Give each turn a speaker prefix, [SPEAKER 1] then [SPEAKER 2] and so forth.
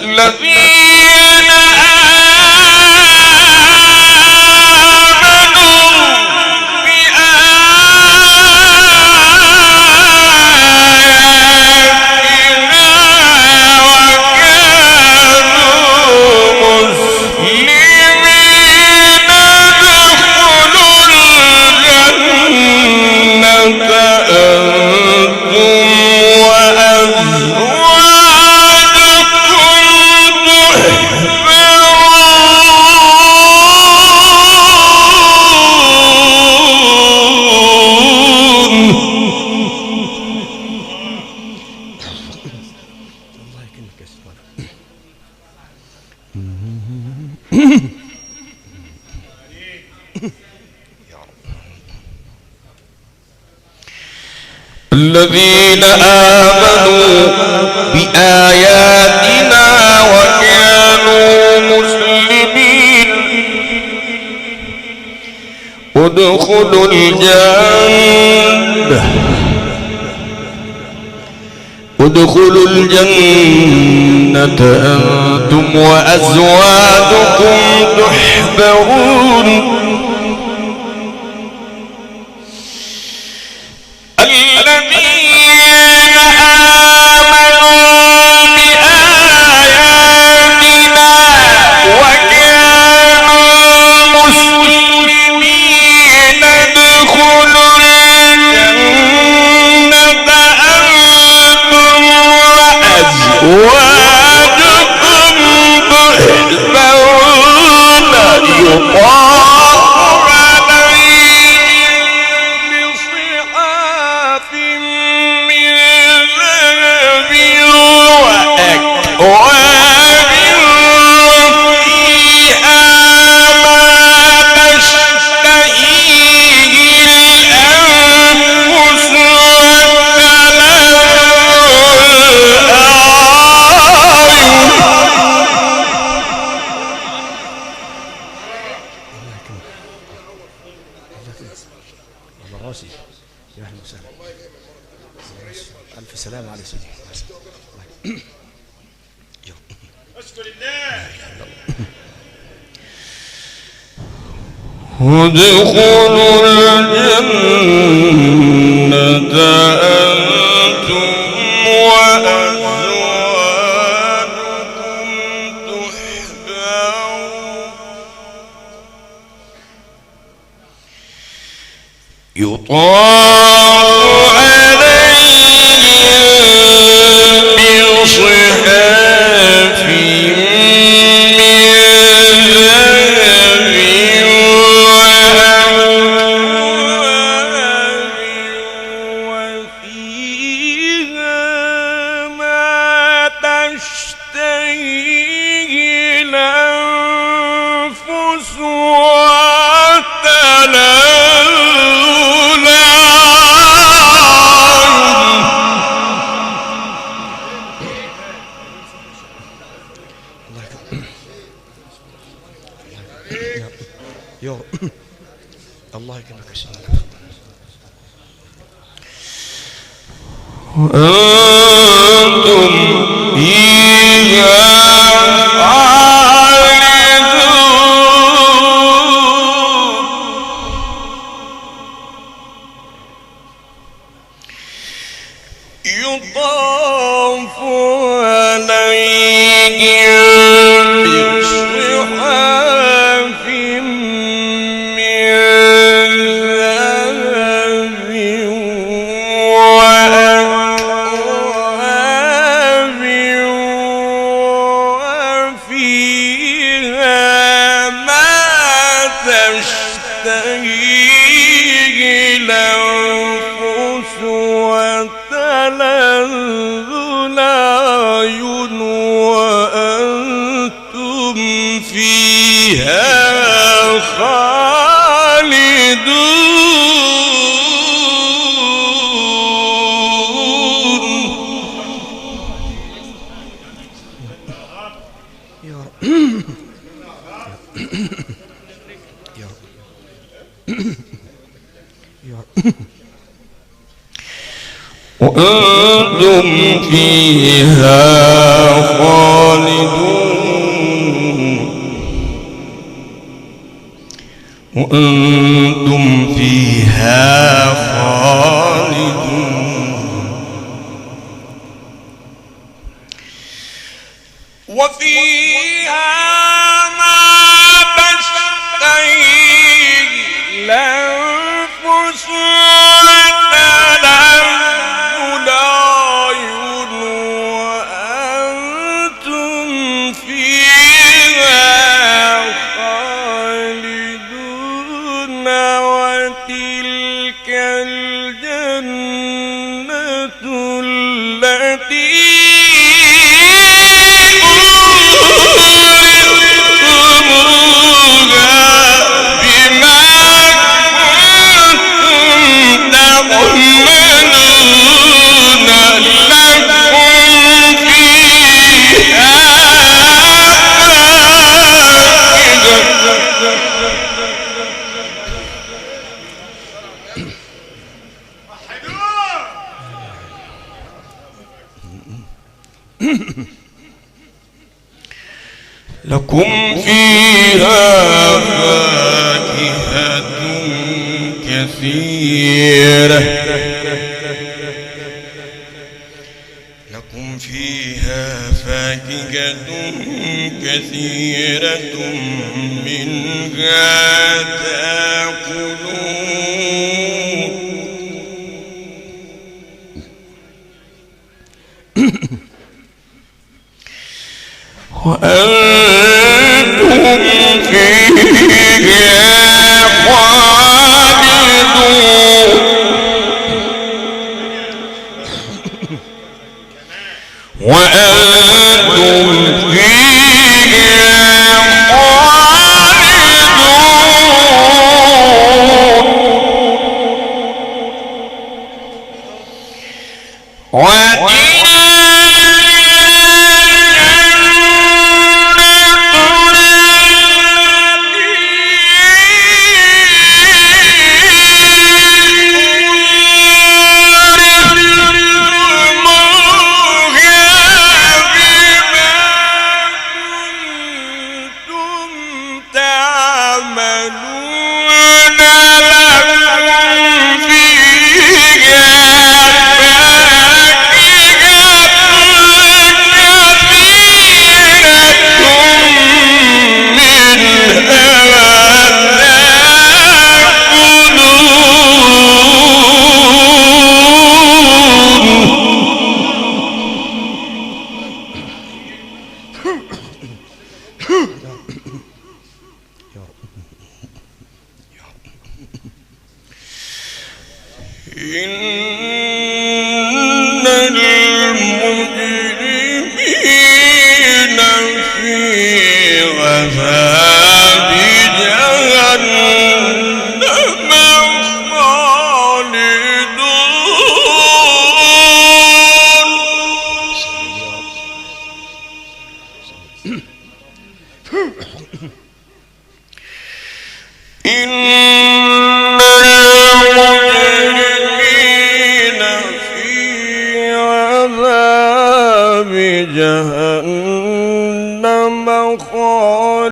[SPEAKER 1] الذين الذين آمنوا بآياتنا وكانوا مسلمين ادخلوا الجنة أنتم وأزواجكم تحبرون ألف سلام على سيدي. أشكر الله. ادخلوا الجنة أنتم وأزواجكم تحبرون يطاف عليهم بصحاف من ذهب وأكواب وفيها ما تشتهيه الأنفس الله يكرمك. وأنتم فيها خالدون يطاف عليهم بصحاف من ذهب وأكواب وفيها ما تشتهيه الأنفس وتلذ الأعين وأنتم فيها خالدون. وأنتم فيها خالدون وفيها ما تشتهيه الأنفس وتلذ الأعين وأنتم فيها خالدون وتلك الجنة التي لكم فيها فاكهة كثيرة لكم فيها فاكهة كثيرة منها تأكلون وأنتم فيها خالدون وأنتم فيها خالدون إن المجرمين في عذاب جهنم خالدون